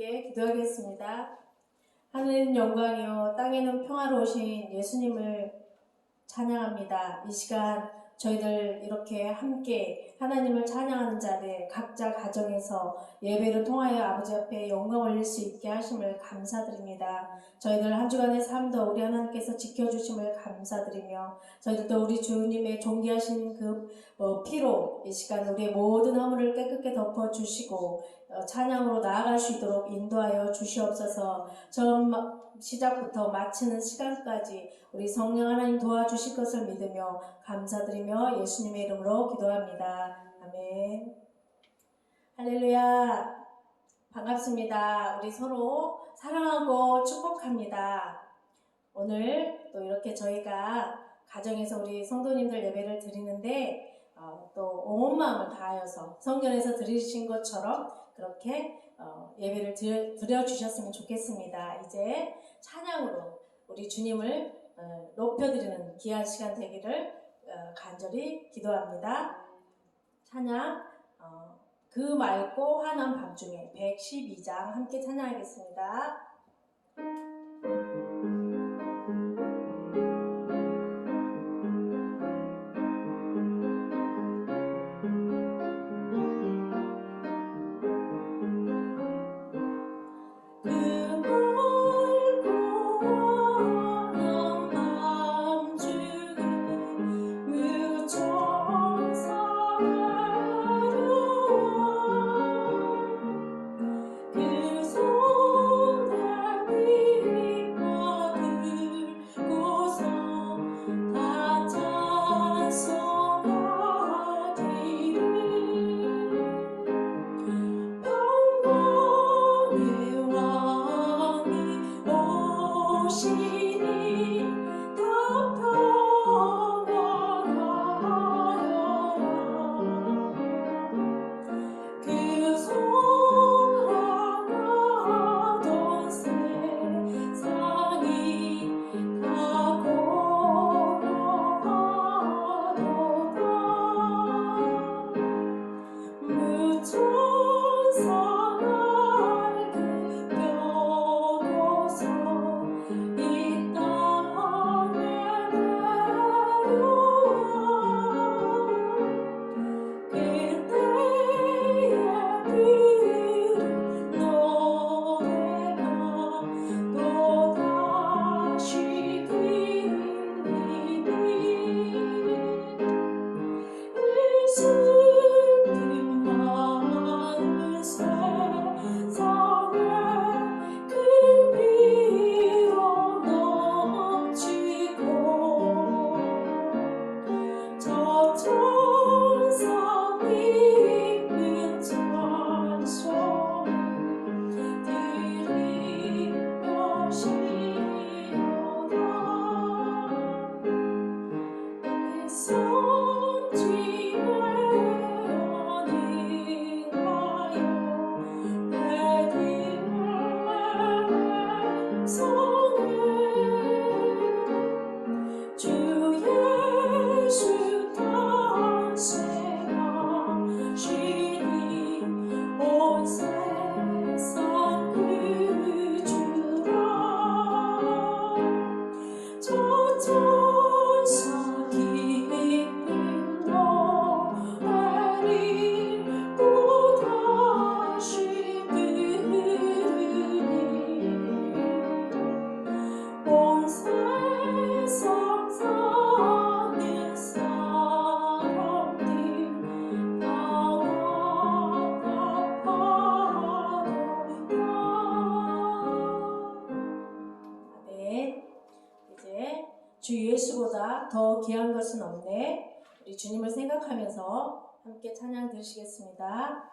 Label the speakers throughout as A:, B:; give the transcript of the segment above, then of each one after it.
A: 함께 기도하겠습니다. 하늘은 영광이요 땅에는 평화로우신 예수님을 찬양합니다. 이 시간 저희들 이렇게 함께 하나님을 찬양하는 자리에 각자 가정에서 예배를 통하여 아버지 앞에 영광 올릴 수 있게 하심을 감사드립니다. 저희들 한 주간의 삶도 우리 하나님께서 지켜주심을 감사드리며 저희들도 우리 주님의 존귀하신 그 피로 이 시간 우리의 모든 허물을 깨끗게 덮어주시고 찬양으로 나아갈 수 있도록 인도하여 주시옵소서. 처음 시작부터 마치는 시간까지 우리 성령 하나님 도와주실 것을 믿으며 감사드리며 예수님의 이름으로 기도합니다. 아멘. 할렐루야. 반갑습니다. 우리 서로 사랑하고 축복합니다. 오늘 또 이렇게 저희가 가정에서 우리 성도님들 예배를 드리는데 또 온 마음을 다하여서 성전에서 드리신 것처럼 그렇게 예배를 드려주셨으면 좋겠습니다. 이제 찬양으로 우리 주님을 높여드리는 귀한 시간 되기를 간절히 기도합니다. 찬양 그 맑고 환한 밤중에 112장 함께 찬양하겠습니다. 주 예수보다 더 귀한 것은 없네. 우리 주님을 생각하면서 함께 찬양 드리시겠습니다.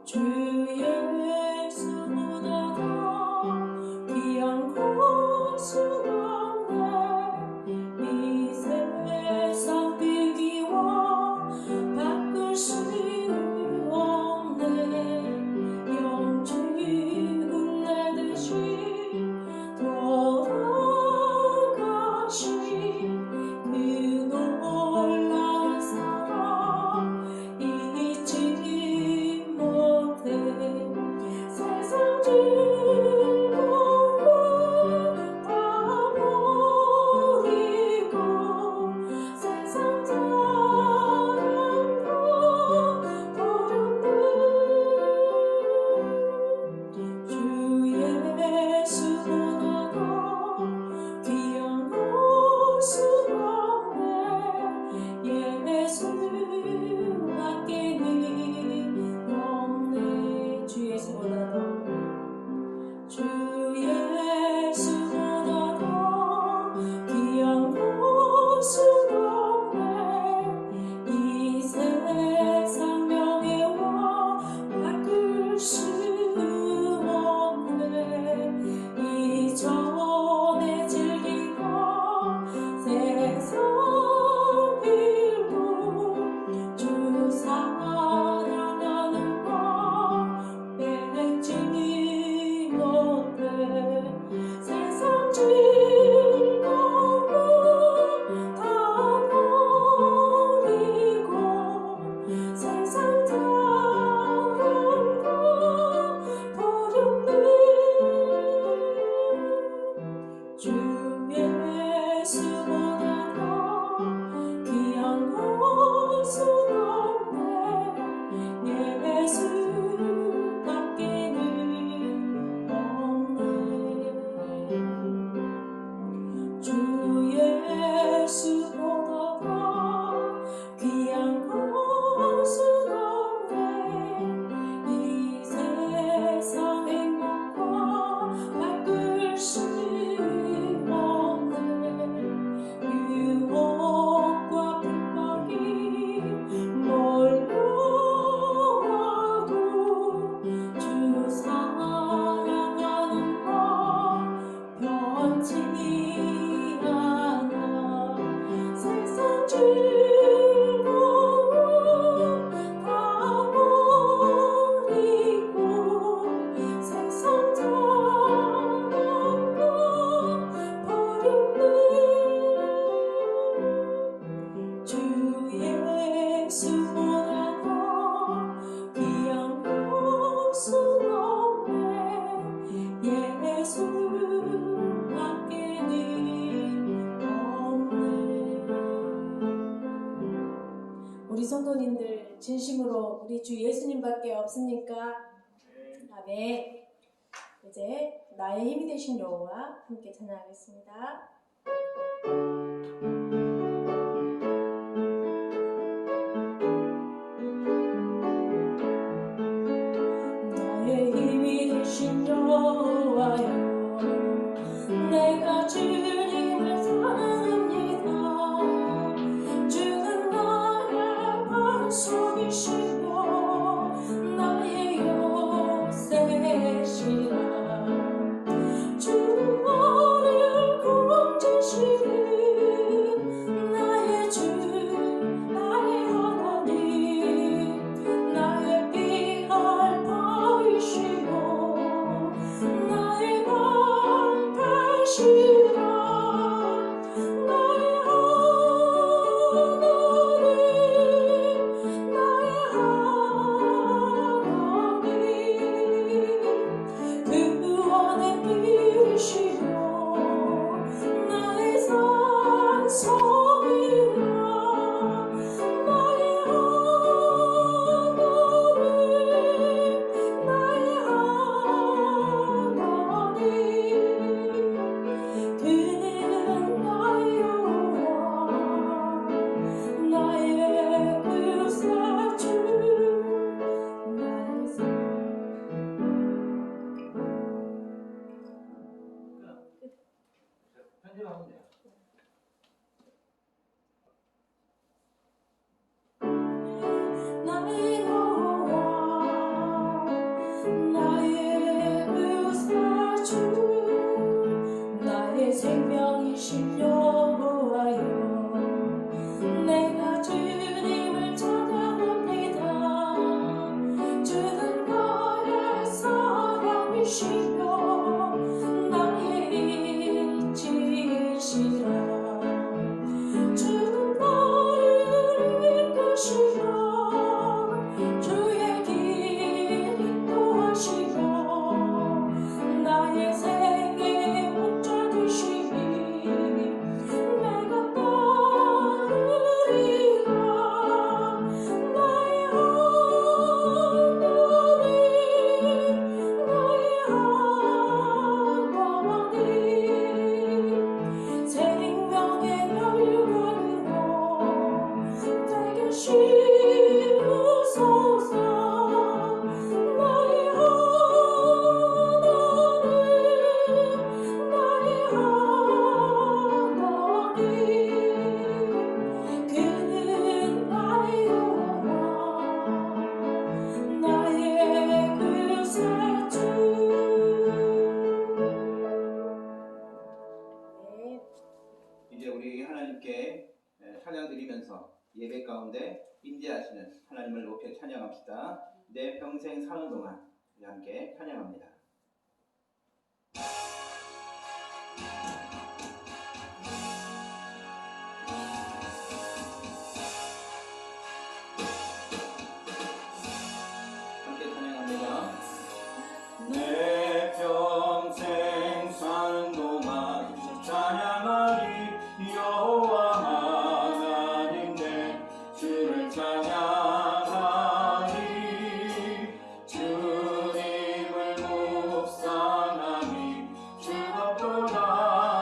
A: 주 예수보다 더 귀한 것은 없네. 이 세상 비기와 바꿀 수 영주군 내듯이 돌아가 부모님들 진심으로 우리 주 예수님밖에 없으니까. 아멘. 이제 나의 힘이 되신 여호와 함께 찬양하겠습니다. 나의 힘이 되신 여호와여, 내가 주님을 사랑합니다. 주는 나의 반석이시며 나의 요새시라. 주는 나를 건지시는 나의 주, 나의 하나님, 나의 피할 바위시며 나의 방패시라. 나의 하나님, 나의 하나님, 구원의 길이시며 나의 산성이라. 나의 하나님, 나의 하나님, 그는 나의 여호와, 나의 구세주, 나의
B: 편집하면 돼요.
A: 나의 여호와, 나의 구세주, 나의 생명이신 여호와여, 내가 주님을 찬양합니다. 주는 나의 사랑이시며 나의 이치시라. 주는 나를 이끄시며 주의 길 인도하시며 나의 생의 목자 되시니 내가 따르리라. 나의 하나님, 나의 하나님, 생명의 멸관으로 되게 씌우소서. 나의 하나님, 나의 하나님, 그는 나의 여호와, 나의 구세주. 네.
B: 이제 우리 하나님께 찬양 드리면서 예배 가운데 임재하시는 하나님을 높여 찬양합시다. 내 평생 사는 동안 우리 함께 찬양합니다. 함께 찬양합니다.
C: 내 평생 사는 동안 찬양하리. 여호와 하나님 내 주를 찬양하리. 주님을 묵상하니 즐겁도다.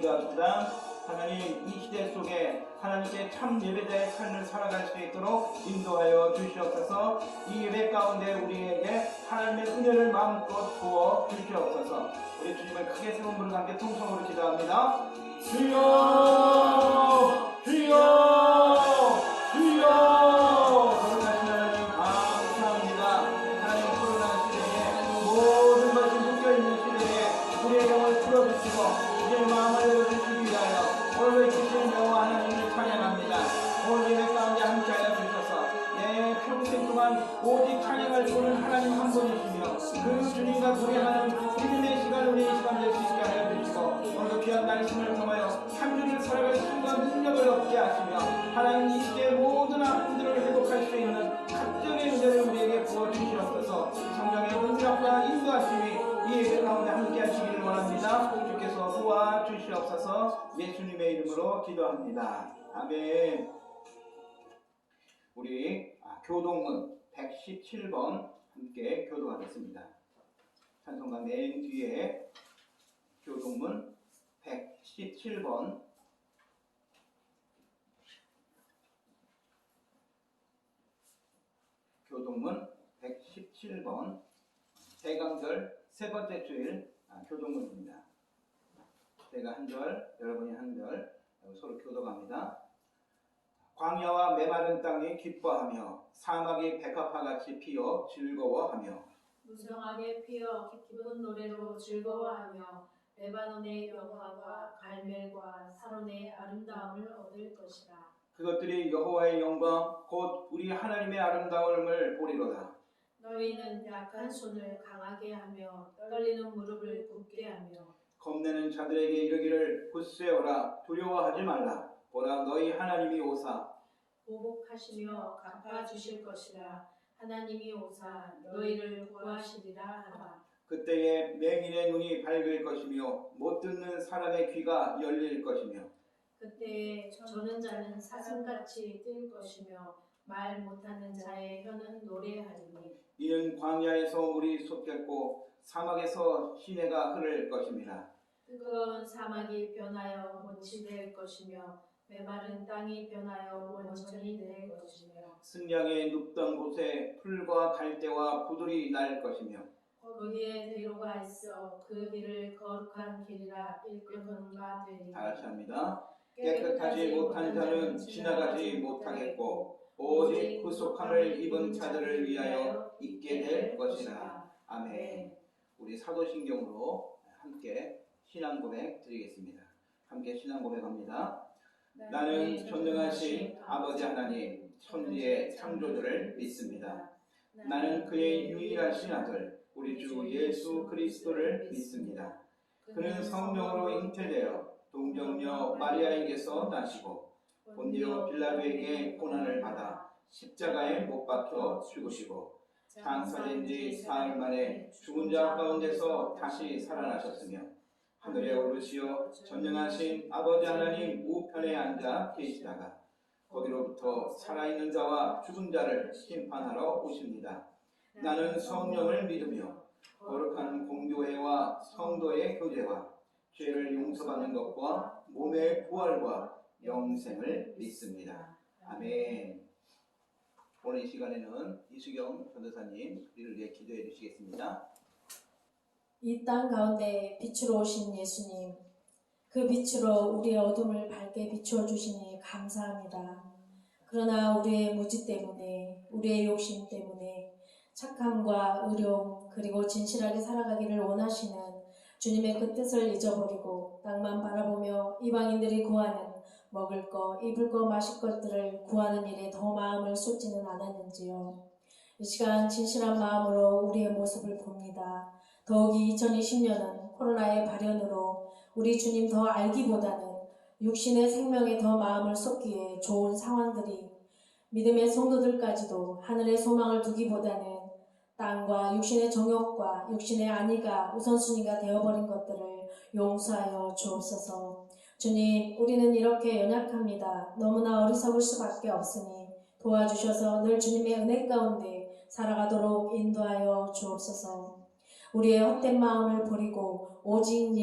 B: 기도합니다. 하나님, 이 시대 속에 하나님께 참 예배자의 삶을 살아갈 수 있도록 인도하여 주시옵소서. 이 예배 가운데 우리에게 하나님의 은혜를 마음껏 부어 주시옵소서. 우리 주님을 크게 세운 분과 함께 통성으로 기도합니다. 주여, 주여, 주여. 거룩하신 하나님 감사합니다. 하나님, 코로나 시대에 모든 것이 묶여있는 시대에 우리의 영을 풀어주시고 우리의 마음을 열어주시기 위하여 오늘 주신 여호와 하나님을 찬양합니다. 오늘 예배 가운데 함께하여 주셔서 내 평생 동안 오직 찬양할 분은 하나님 한 분이시며 그 주님과 노래하는 믿음의 시간, 우리의 시간 될 수 있게 하여 주시고 오늘도 귀한 말씀을 통하여 한 주를 살아갈 힘과 능력을 얻게 하시며 하나님 이 시대의 모든 아픔들을 회복할 수 있는 갑절의 은혜를 우리에게 부어주시옵소서. 성령의 은사와 인도하심이 이 예배 가운데 함께 하시기를 원합니다. 주께서 도와주시옵소서. 예수님의 이름으로 기도합니다. 아멘. 우리 교동문 117번 함께 교도하겠습니다. 찬송가 맨 뒤에 교동문 117번 교동문 117번 대강절 세 번째 주일 교동문입니다. 제가 한 절, 여러분이 한 절 서로 교도합니다. 광야와 메마른 땅이 기뻐하며 사막이 백합화같이 피어 즐거워하며
D: 무성하게 피어 기쁜 노래로 즐거워하며 레바논의 영화와 갈멜과 사론의 아름다움을 얻을 것이라.
B: 그것들이 여호와의 영광 곧 우리 하나님의 아름다움을 보리로다.
D: 너희는 약한 손을 강하게 하며 떨리는 무릎을 굳게 하며
B: 겁내는 자들에게 이르기를 굳세어라 두려워하지 말라. 보라 너희 하나님이 오사
D: 보복하시며 갚아주실 것이라. 하나님이 오사 너희를 구하시리라 하라.
B: 그때에 맹인의 눈이 밝을 것이며 못 듣는 사람의 귀가 열릴 것이며
D: 그때에 저는 자는 사슴같이 뛸 것이며 말 못하는 자의 혀는 노래하리니
B: 이는 광야에서 물이 솟겠고 사막에서 시내가 흐를 것입니다.
D: 뜨거운 사막이 변하여 못이 될 것이며 메마른 땅이 변하여 원천이 될 것이며
B: 승량에 눕던 곳에 풀과 갈대와 부들이 날 것이며
D: 거기에 대로가 있어 그 길을 거룩한 길이라 일컫는 바 되리니.
B: 다 같이 합니다. 깨끗하지 못한 자는 지나가지 못하겠고 오직 구속함을 입은 자들을 위하여 있게 될 것이라. 아멘. 우리 사도신경으로 함께 신앙 고백 드리겠습니다. 함께 신앙 고백합니다. 나는 전능하신 아버지 하나님 천지의 창조주를 믿습니다. 나는 그의 유일하신 아들 우리 주 예수 그리스도를 믿습니다. 그는 성령으로 잉태되어 동정녀 마리아에게서 나시고 본디오 빌라도에게 고난을 받아 십자가에 못 박혀 죽으시고 장사된 지 사흘 만에 죽은 자 가운데서 다시 살아나셨으며 하늘에 오르시어 전능하신 아버지 하나님 우편에 앉아 계시다가 거기로부터 살아있는 자와 죽은 자를 심판하러 오십니다. 나는 성령을 믿으며 거룩한 공교회와 성도의 교제와 죄를 용서받는 것과 몸의 부활과 영생을 믿습니다. 아멘. 오늘 이 시간에는 이수경 전도사님 우리를 위해 기도해 주시겠습니다.
A: 이 땅 가운데 빛으로 오신 예수님, 그 빛으로 우리의 어둠을 밝게 비추어 주시니 감사합니다. 그러나 우리의 무지 때문에, 우리의 욕심 때문에 착함과 의로움 그리고 진실하게 살아가기를 원하시는 주님의 그 뜻을 잊어버리고 땅만 바라보며 이방인들이 구하는 먹을 것, 입을 것, 마실 것들을 구하는 일에 더 마음을 쏟지는 않았는지요. 이 시간 진실한 마음으로 우리의 모습을 봅니다. 더욱이 2020년은 코로나의 발현으로 우리 주님 더 알기보다는 육신의 생명에 더 마음을 쏟기에 좋은 상황들이 믿음의 성도들까지도 하늘의 소망을 두기보다는 땅과 육신의 정욕과 육신의 안위가 우선순위가 되어버린 것들을 용서하여 주옵소서. 주님, 우리는 이렇게 연약합니다. 너무나 어리석을 수밖에 없으니 도와주셔서 늘 주님의 은혜 가운데 살아가도록 인도하여 주옵소서. 우리의 헛된 마음을 버리고 오직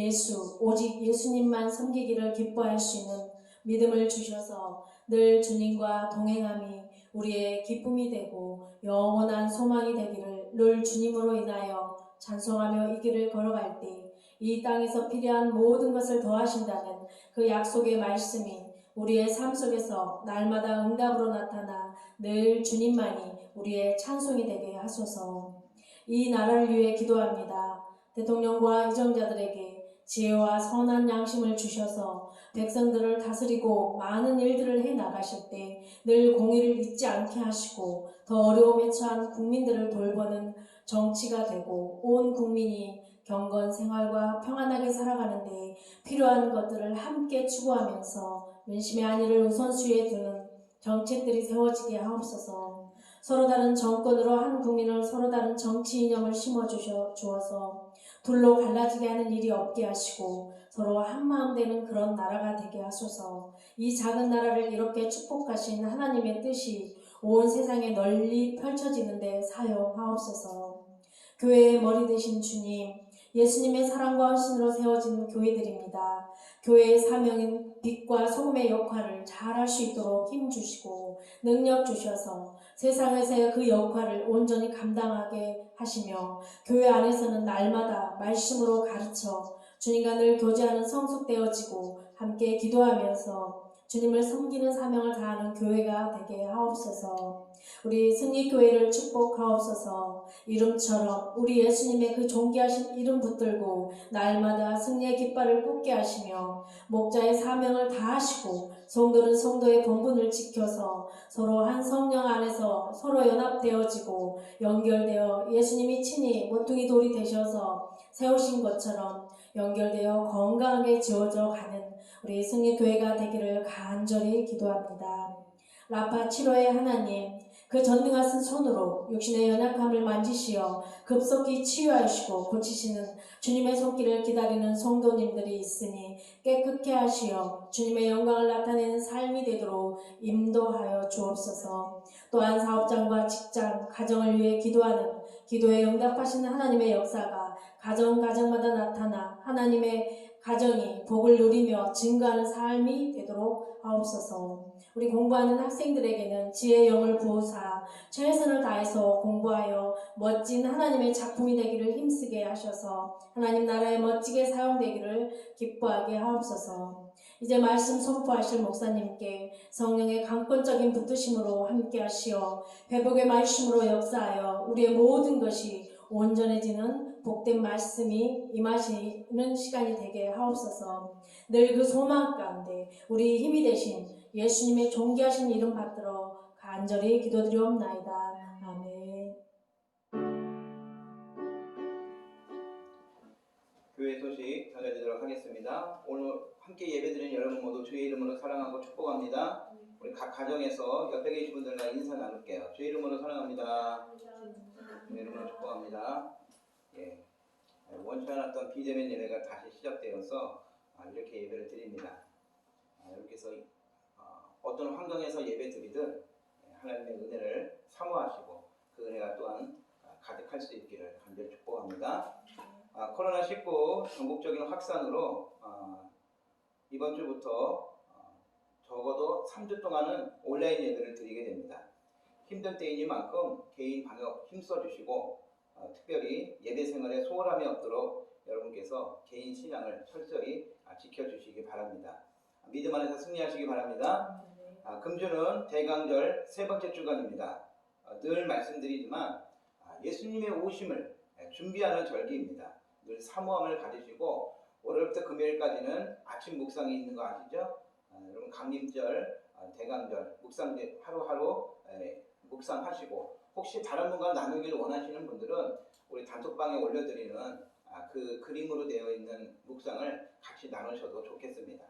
A: 예수님만 섬기기를 기뻐할 수 있는 믿음을 주셔서 늘 주님과 동행함이 우리의 기쁨이 되고 영원한 소망이 되기를 늘 주님으로 인하여 찬송하며 이 길을 걸어갈 때 이 땅에서 필요한 모든 것을 더하신다는 그 약속의 말씀이 우리의 삶 속에서 날마다 응답으로 나타나 늘 주님만이 우리의 찬송이 되게 하소서. 이 나라를 위해 기도합니다. 대통령과 이정자들에게 지혜와 선한 양심을 주셔서 백성들을 다스리고 많은 일들을 해 나가실 때 늘 공의를 잊지 않게 하시고 더 어려움에 처한 국민들을 돌보는 정치가 되고 온 국민이 경건 생활과 평안하게 살아가는데 필요한 것들을 함께 추구하면서 민심의 안위를 우선순위에 두는 정책들이 세워지게 하옵소서. 서로 다른 정권으로 한 국민을 서로 다른 정치 이념을 심어주어서 둘로 갈라지게 하는 일이 없게 하시고 서로 한마음 되는 그런 나라가 되게 하소서. 이 작은 나라를 이렇게 축복하신 하나님의 뜻이 온 세상에 널리 펼쳐지는데 사용하옵소서. 교회의 머리 되신 주님, 예수님의 사랑과 헌신으로 세워진 교회들입니다. 교회의 사명인 빛과 소금의 역할을 잘할 수 있도록 힘주시고 능력 주셔서 세상에서의 그 역할을 온전히 감당하게 하시며 교회 안에서는 날마다 말씀으로 가르쳐 주님과 늘 교제하는 성숙되어지고 함께 기도하면서 주님을 섬기는 사명을 다하는 교회가 되게 하옵소서. 우리 승리교회를 축복하옵소서. 이름처럼 우리 예수님의 그 존귀하신 이름 붙들고 날마다 승리의 깃발을 꽂게 하시며 목자의 사명을 다하시고 성도는 성도의 본분을 지켜서 서로 한 성령 안에서 서로 연합되어지고 연결되어 예수님이 친히 모퉁이 돌이 되셔서 세우신 것처럼 연결되어 건강하게 지어져 가는 우리 승리교회가 되기를 간절히 기도합니다. 라파 7호의 하나님, 그 전능하신 손으로 육신의 연약함을 만지시어 급속히 치유하시고 고치시는 주님의 손길을 기다리는 성도님들이 있으니 깨끗게 하시어 주님의 영광을 나타내는 삶이 되도록 인도하여 주옵소서. 또한 사업장과 직장, 가정을 위해 기도하는 기도에 응답하시는 하나님의 역사가 가정마다 나타나 하나님의 가정이 복을 누리며 증거하는 삶이 되도록 하옵소서. 우리 공부하는 학생들에게는 지혜의 영을 부으사 최선을 다해서 공부하여 멋진 하나님의 작품이 되기를 힘쓰게 하셔서 하나님 나라에 멋지게 사용되기를 기뻐하게 하옵소서. 이제 말씀 선포하실 목사님께 성령의 강권적인 붙드심으로 함께 하시어 회복의 말씀으로 역사하여 우리의 모든 것이 온전해지는 복된 말씀이 임하시는 시간이 되게 하옵소서. 늘 그 소망 가운데 우리 힘이 되신 예수님의 존귀하신 이름 받들어 간절히 기도드리옵나이다. 아멘.
B: 교회 소식 전해드리도록 하겠습니다. 오늘 함께 예배드리는 여러분 모두 주의 이름으로 사랑하고 축복합니다. 우리 각 가정에서 옆에 계신 분들과 인사 나눌게요. 주의 이름으로 사랑합니다. 주의 이름으로 축복합니다. 예, 원치 않았던 비대면 예배가 다시 시작되어서 이렇게 예배를 드립니다. 이렇게 해서 어떤 환경에서 예배 드리든 하나님의 은혜를 사모하시고 그 은혜가 또한 가득할 수 있기를 간절히 축복합니다. 코로나19 전국적인 확산으로 이번 주부터 적어도 3주 동안은 온라인 예배를 드리게 됩니다. 힘든 때이니만큼 개인 방역 힘써주시고 특별히 예배 생활에 소홀함이 없도록 여러분께서 개인 신앙을 철저히 지켜주시기 바랍니다. 믿음 안에서 승리하시기 바랍니다. 금주는 대강절 세 번째 주간입니다. 늘 말씀드리지만 예수님의 오심을 준비하는 절기입니다. 늘 사모함을 가지시고 월요일부터 금요일까지는 아침 묵상이 있는 거 아시죠? 여러분 강림절, 대강절 묵상제 하루하루 묵상하시고 혹시 다른 분과 나누기를 원하시는 분들은 우리 단톡방에 올려드리는 그 그림으로 되어 있는 묵상을 같이 나누셔도 좋겠습니다.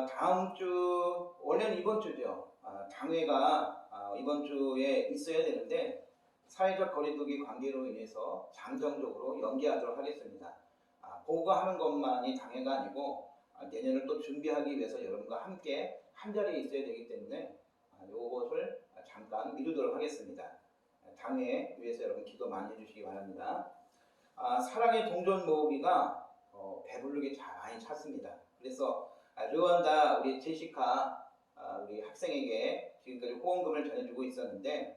B: 다음 주, 원래는 이번 주죠. 당회가 이번 주에 있어야 되는데 사회적 거리두기 관계로 인해서 잠정적으로 연기하도록 하겠습니다. 보고하는 것만이 당회가 아니고 내년을 또 준비하기 위해서 여러분과 함께 한 자리에 있어야 되기 때문에 이것을 잠깐 미루도록 하겠습니다. 당회에 위해서 여러분 기도 많이 해주시기 바랍니다. 사랑의 동전 모으기가 배부르게 많이 찼습니다. 그래서 르완다 우리 제시카 우리 학생에게 지금까지 후원금을 전해주고 있었는데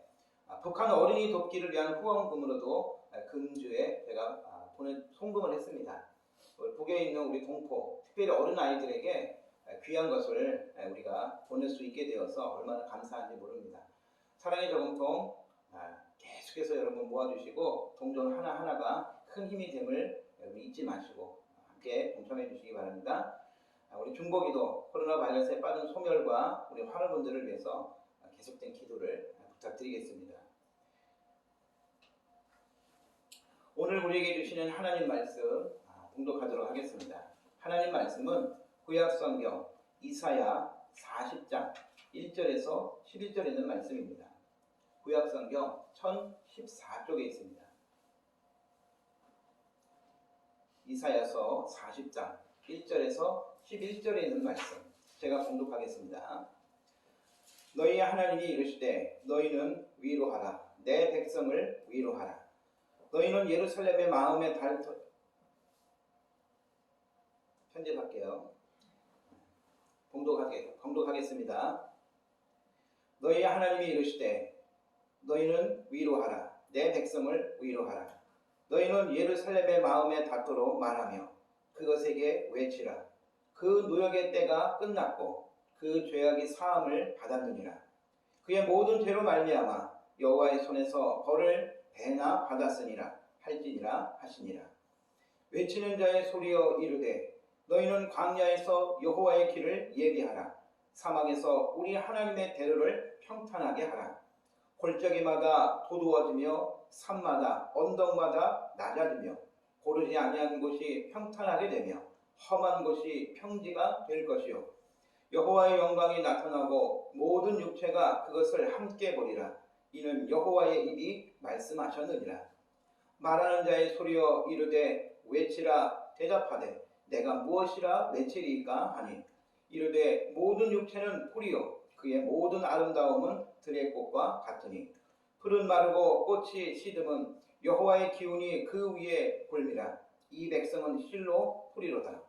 B: 북한 어린이 돕기를 위한 후원금으로도 금주에 제가 송금을 했습니다. 북에 있는 우리 동포, 특별히 어린 아이들에게 귀한 것을 우리가 보낼 수 있게 되어서 얼마나 감사한지 모릅니다. 사랑의 저금통 계속해서 여러분 모아주시고 동전 하나하나가 큰 힘이 됨을 여러분 잊지 마시고 함께 동참해 주시기 바랍니다. 우리 중보기도 코로나 바이러스에 빠진 소멸과 우리 환우분들을 위해서 계속된 기도를 부탁드리겠습니다. 오늘 우리에게 주시는 하나님 말씀 봉독하도록 하겠습니다. 하나님 말씀은 구약성경 이사야 40장 1절에서 11절에 있는 말씀입니다. 구약성경 1014쪽에 있습니다. 이사야서 40장 1절에서 11절에 있는 말씀 제가 봉독하겠습니다. 너희 하나님이 이르시되 너희는 위로하라. 내 백성을 위로하라. 너희는 예루살렘의 마음에 편집할게요. 봉독하겠습니다. 너희 하나님이 이르시되 너희는 위로하라. 내 백성을 위로하라. 너희는 예루살렘의 마음에 닿도록 말하며 그것에게 외치라. 그 노역의 때가 끝났고 그 죄악이 사함을 받았느니라. 그의 모든 죄로 말미암아 여호와의 손에서 벌을 배나 받았으니라 할지니라 하시니라. 외치는 자의 소리여 이르되 너희는 광야에서 여호와의 길을 예비하라. 사막에서 우리 하나님의 대로를 평탄하게 하라. 골짜기마다 도두어지며 산마다 언덕마다 낮아지며 고르지 아니한 곳이 평탄하게 되며 험한 곳이 평지가 될 것이요 여호와의 영광이 나타나고 모든 육체가 그것을 함께 보리라. 이는 여호와의 입이 말씀하셨느니라. 말하는 자의 소리여 이르되 외치라. 대답하되 내가 무엇이라 외치리까 하니 이르되 모든 육체는 풀이요 그의 모든 아름다움은 들의 꽃과 같으니 풀은 마르고 꽃이 시듬은 여호와의 기운이 그 위에 굴미라. 이 백성은 실로 풀이로다.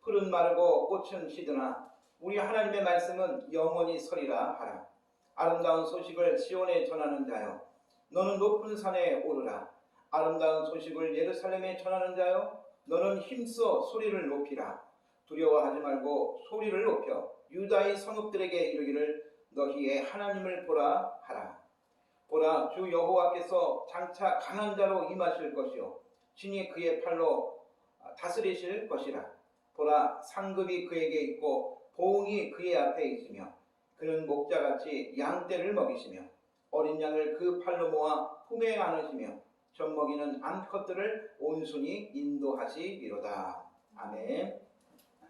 B: 풀은 마르고 꽃은 시드나 우리 하나님의 말씀은 영원히 서리라 하라. 아름다운 소식을 시온에 전하는 자여 너는 높은 산에 오르라. 아름다운 소식을 예루살렘에 전하는 자여 너는 힘써 소리를 높이라. 두려워하지 말고 소리를 높여 유다의 성읍들에게 이르기를 너희의 하나님을 보라 하라. 보라 주 여호와께서 장차 강한 자로 임하실 것이요 진이 그의 팔로 다스리실 것이라. 보라 상급이 그에게 있고 보응이 그의 앞에 있으며 그는 목자같이 양떼를 먹이시며 어린 양을 그 팔로 모아 품에 안으시며 젖먹이는 암컷들을 온순히 인도하시리로다. 아멘.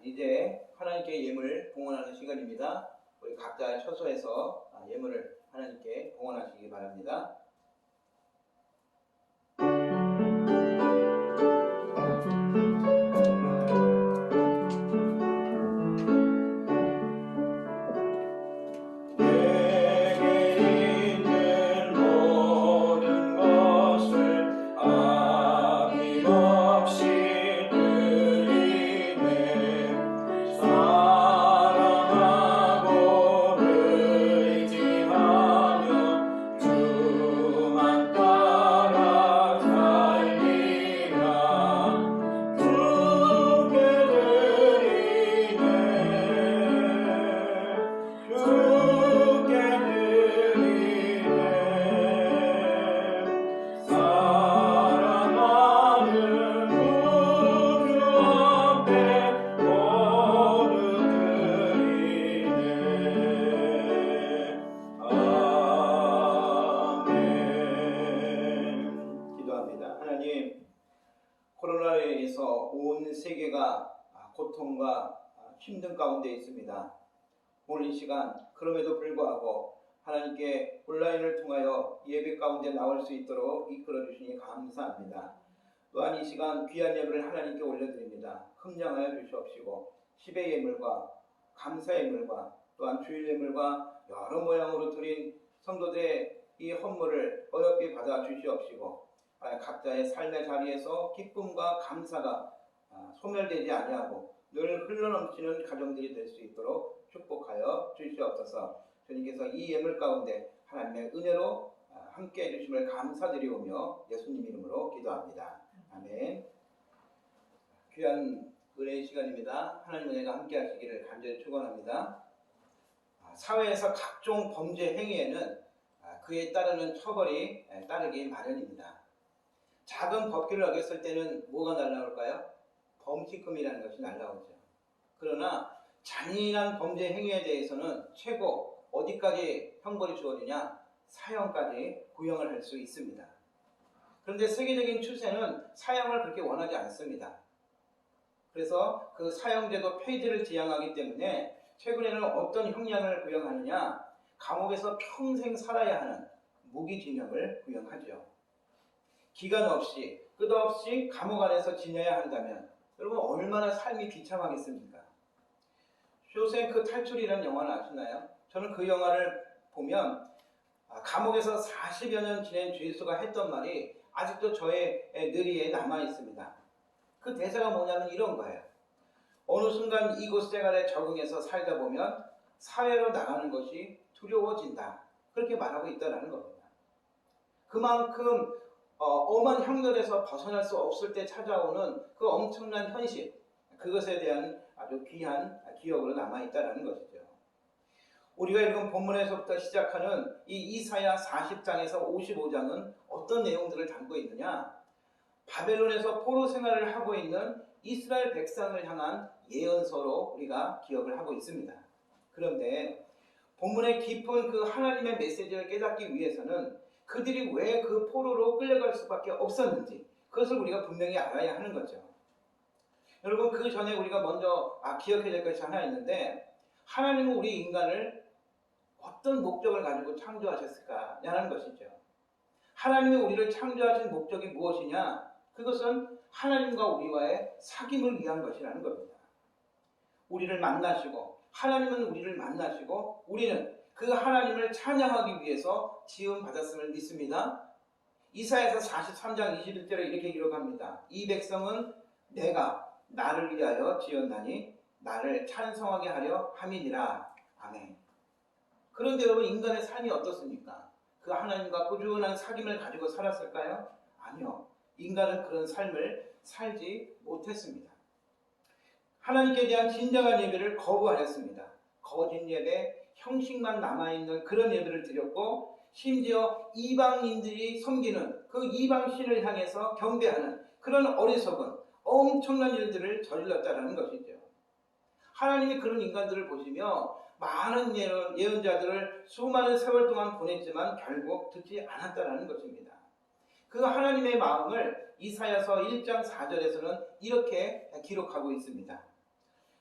B: 이제 하나님께 예물 봉헌하는 시간입니다. 우리 각자 처소에서 예물을 하나님께 봉헌하시기 바랍니다. 코로나로 인해서 온 세계가 고통과 힘든 가운데 있습니다. 오늘 이 시간 그럼에도 불구하고 하나님께 온라인을 통하여 예배 가운데 나올 수 있도록 이끌어 주시니 감사합니다. 또한 이 시간 귀한 예물을 하나님께 올려드립니다. 흠량하여 주시옵시고 10의 예물과 감사 예물과 또한 주일 예물과 여러 모양으로 드린 성도들의 이 헌물을 어렵게 받아 주시옵시고 각자의 삶의 자리에서 기쁨과 감사가 소멸되지 아니하고 늘 흘러넘치는 가정들이 될 수 있도록 축복하여 주시옵소서. 주님께서 이 예물 가운데 하나님의 은혜로 함께 해주심을 감사드리오며 예수님 이름으로 기도합니다. 아멘. 귀한 은혜의 시간입니다. 하나님 은혜가 함께 하시기를 간절히 축원합니다. 사회에서 각종 범죄 행위에는 그에 따르는 처벌이 따르기 마련입니다. 작은 법규를 어겼을 때는 뭐가 날라올까요? 범칙금이라는 것이 날라오죠. 그러나 잔인한 범죄 행위에 대해서는 최고 어디까지 형벌이 주어지냐? 사형까지 구형을 할 수 있습니다. 그런데 세계적인 추세는 사형을 그렇게 원하지 않습니다. 그래서 그 사형제도 폐지를 지향하기 때문에 최근에는 어떤 형량을 구형하느냐? 감옥에서 평생 살아야 하는 무기징역을 구형하죠. 기간 없이 끝없이 감옥 안에서 지내야 한다면 여러분 얼마나 삶이 비참하겠습니까? 쇼생크 탈출이라는 영화를 아시나요? 저는 그 영화를 보면 감옥에서 40여 년 지낸 죄수가 했던 말이 아직도 저의 뇌리에 남아 있습니다. 그 대사가 뭐냐면 이런 거예요. 어느 순간 이곳 생활에 적응해서 살다 보면 사회로 나가는 것이 두려워진다. 그렇게 말하고 있다는 겁니다. 그만큼 엄한 형벌에서 벗어날 수 없을 때 찾아오는 그 엄청난 현실, 그것에 대한 아주 귀한 기억으로 남아있다는 것이죠. 우리가 읽은 본문에서부터 시작하는 이 이사야 40장에서 55장은 어떤 내용들을 담고 있느냐? 바벨론에서 포로 생활을 하고 있는 이스라엘 백성을 향한 예언서로 우리가 기억을 하고 있습니다. 그런데 본문의 깊은 그 하나님의 메시지를 깨닫기 위해서는 그들이 왜 그 포로로 끌려갈 수밖에 없었는지 그것을 우리가 분명히 알아야 하는 거죠. 여러분 그 전에 우리가 먼저 기억해야 될 것이 하나 있는데 하나님은 우리 인간을 어떤 목적을 가지고 창조하셨을까라는 것이죠. 하나님이 우리를 창조하신 목적이 무엇이냐? 그것은 하나님과 우리와의 사귐을 위한 것이라는 겁니다. 우리를 만나시고 하나님은 우리를 만나시고 우리는 그 하나님을 찬양하기 위해서 지음 받았음을 믿습니다. 이사야서 43장 21절에 이렇게 기록합니다. 이 백성은 내가 나를 위하여 지었나니 나를 찬송하게 하려 함이니라. 아멘. 그런데 여러분 인간의 삶이 어떻습니까? 그 하나님과 꾸준한 사귐을 가지고 살았을까요? 아니요. 인간은 그런 삶을 살지 못했습니다. 하나님께 대한 진정한 예배를 거부하였습니다. 거짓 예배, 형식만 남아있는 그런 예배를 드렸고 심지어 이방인들이 섬기는 그 이방신을 향해서 경배하는 그런 어리석은 엄청난 일들을 저질렀다는 것이죠. 하나님이 그런 인간들을 보시며 많은 예언자들을 수많은 세월 동안 보냈지만 결국 듣지 않았다는 것입니다. 그 하나님의 마음을 이사야서 1장 4절에서는 이렇게 기록하고 있습니다.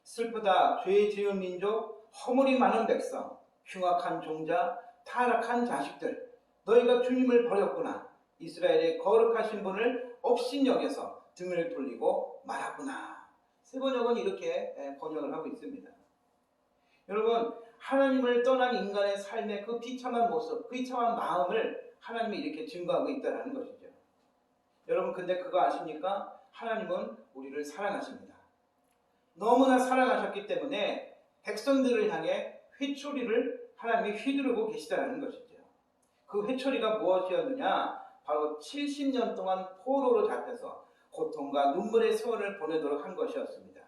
B: 슬프다 죄 지은 민족, 허물이 많은 백성, 흉악한 종자, 타락한 자식들, 너희가 주님을 버렸구나. 이스라엘의 거룩하신 분을 업신여겨서 등을 돌리고 말았구나. 세 번역은 이렇게 번역을 하고 있습니다. 여러분 하나님을 떠난 인간의 삶의 그 비참한 모습, 비참한 마음을 하나님이 이렇게 증거하고 있다는 것이죠. 여러분 근데 그거 아십니까? 하나님은 우리를 사랑하십니다. 너무나 사랑하셨기 때문에 백성들을 향해 회초리를 하나님이 휘두르고 계시다는 것이죠. 그 회초리가 무엇이었느냐? 바로 70년 동안 포로로 잡혀서 고통과 눈물의 세월을 보내도록 한 것이었습니다.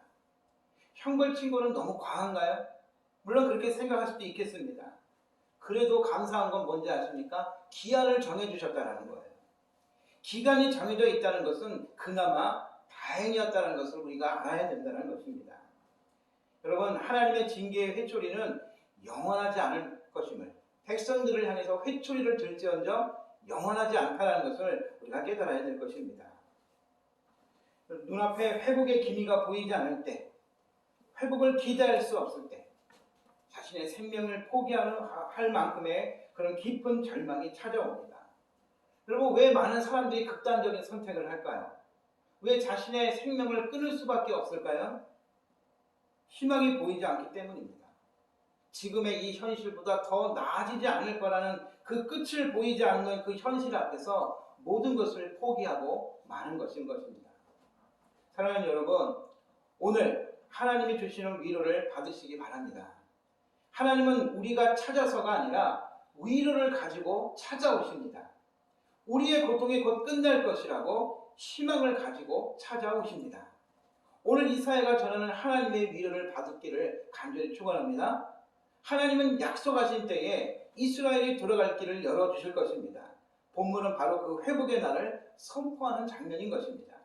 B: 형벌 친구는 너무 과한가요? 물론 그렇게 생각할 수도 있겠습니다. 그래도 감사한 건 뭔지 아십니까? 기한을 정해주셨다는 거예요. 기간이 정해져 있다는 것은 그나마 다행이었다는 것을 우리가 알아야 된다는 것입니다. 여러분 하나님의 징계의 회초리는 영원하지 않을 것임을, 백성들을 향해서 회초리를 들지언정 영원하지 않다는 것을 우리가 깨달아야 될 것입니다. 눈앞에 회복의 기미가 보이지 않을 때, 회복을 기대할 수 없을 때, 자신의 생명을 포기할 만큼의 그런 깊은 절망이 찾아옵니다. 여러분 왜 많은 사람들이 극단적인 선택을 할까요? 왜 자신의 생명을 끊을 수밖에 없을까요? 희망이 보이지 않기 때문입니다. 지금의 이 현실보다 더 나아지지 않을 거라는 그 끝을 보이지 않는 그 현실 앞에서 모든 것을 포기하고 마는 것인 것입니다. 사랑하는 여러분, 오늘 하나님이 주시는 위로를 받으시기 바랍니다. 하나님은 우리가 찾아서가 아니라 위로를 가지고 찾아오십니다. 우리의 고통이 곧 끝날 것이라고 희망을 가지고 찾아오십니다. 오늘 이사야가 전하는 하나님의 위로를 받기를 간절히 축원합니다. 하나님은 약속하신 때에 이스라엘이 돌아갈 길을 열어주실 것입니다. 본문은 바로 그 회복의 날을 선포하는 장면인 것입니다.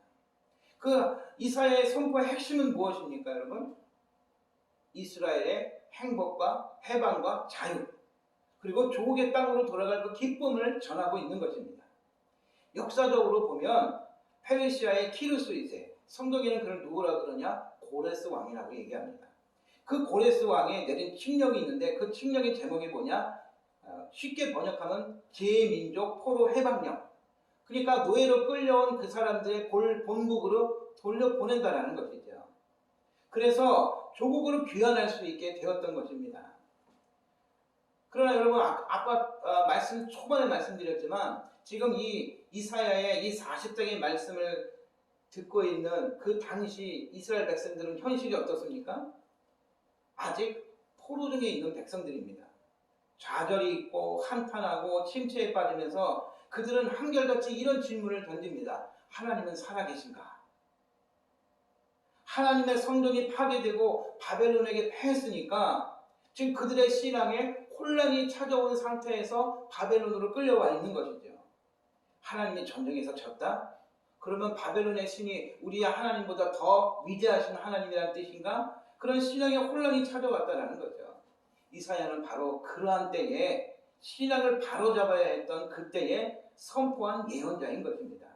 B: 그 이사야의 선포의 핵심은 무엇입니까, 여러분? 이스라엘의 행복과 해방과 자유, 그리고 조국의 땅으로 돌아갈 그 기쁨을 전하고 있는 것입니다. 역사적으로 보면 페르시아의 키루스 2세, 성경에는 그를 누구라 그러냐? 고레스 왕이라고 얘기합니다. 그 고레스 왕에 내린 칙령이 있는데 그 칙령의 제목이 뭐냐? 쉽게 번역하면 제민족 포로 해방령. 그러니까 노예로 끌려온 그 사람들의 본국으로 돌려보낸다라는 것이죠. 그래서 조국으로 귀환할 수 있게 되었던 것입니다. 그러나 여러분, 아까 말씀 초반에 말씀드렸지만 지금 이 이사야의 이 40장의 말씀을 듣고 있는 그 당시 이스라엘 백성들은 현실이 어떻습니까? 아직 포로 중에 있는 백성들입니다. 좌절이 있고 한탄하고 침체에 빠지면서 그들은 한결같이 이런 질문을 던집니다. 하나님은 살아계신가? 하나님의 성전이 파괴되고 바벨론에게 패했으니까 지금 그들의 신앙에 혼란이 찾아온 상태에서 바벨론으로 끌려와 있는 것이죠. 하나님이 전쟁에서 졌다? 그러면 바벨론의 신이 우리 하나님보다 더 위대하신 하나님이라는 뜻인가? 그런 신앙의 혼란이 찾아왔다는 거죠. 이사야는 바로 그러한 때에 신앙을 바로잡아야 했던 그때에 선포한 예언자인 것입니다.